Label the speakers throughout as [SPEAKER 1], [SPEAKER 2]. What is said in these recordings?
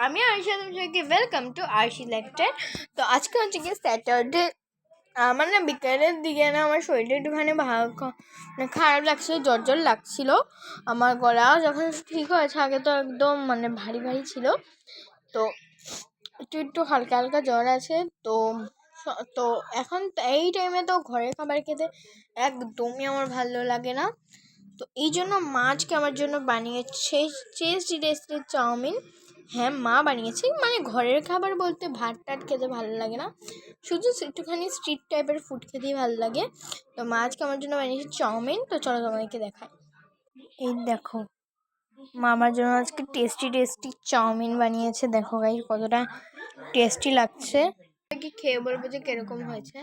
[SPEAKER 1] আমি আয়শা, তোমাকে welcome to আয়শি lifestyle. তো আজকে হচ্ছে গিয়ে স্যাটারডে। আমার না বিকেলের দিকে না আমার শরীরটা একটুখানি খারাপ লাগছিল, জ্বর লাগছিল। আমার গলা যখন ঠিক হয়েছে, আগে তো একদম ভারী ভারী ছিল, তো একটু একটু হালকা হালকা জ্বর আছে। তো তো এখন এই টাইমে তো ঘরের খাবার খেতে একদমই আমার ভালো লাগে না। তো এই জন্য মা আজকে আমার জন্য বানিয়েছে টেস্টি টেস্টি চাউমিন। হ্যাঁ, মা বানিয়েছে, ঘরের খাবার বলতে ভাত টাত খেতে ভালো লাগে না, শুধু একটুখানি স্ট্রিট টাইপের ফুড খেতেই ভালো লাগে। তো মা আজকে আমার জন্য বানিয়েছে চাউমিন। তো চলো তোমাদেরকে দেখায়। এই দেখো, মা আমার জন্য আজকে টেস্টি টেস্টি চাউমিন বানিয়েছে। দেখো গাইস, কতটা টেস্টি লাগছে। কি খেয়ে বলবো যে কিরকম হয়েছে।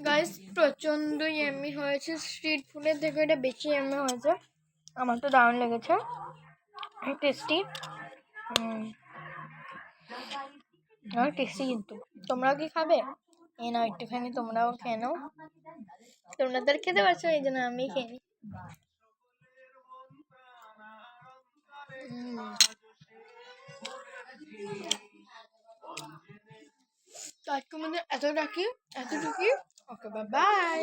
[SPEAKER 1] গাইস, প্রচন্ড এমনি হয়েছে, স্ট্রিট ফুডের থেকে এটা বেশি এমনি হয়েছে। আমার তো দারুণ লেগেছে, টেস্টি। টেস্টি, কিন্তু তোমরাও কি খাবে? এই নাও একটুখানি, তোমরাও খেয়ে নাও। তোমরা তো আর খেতে পারছো, এই জন্য আমি খেয়ে নিই। তো আজকে আমাদের এতটুকুই। ওকে, বাই বাই।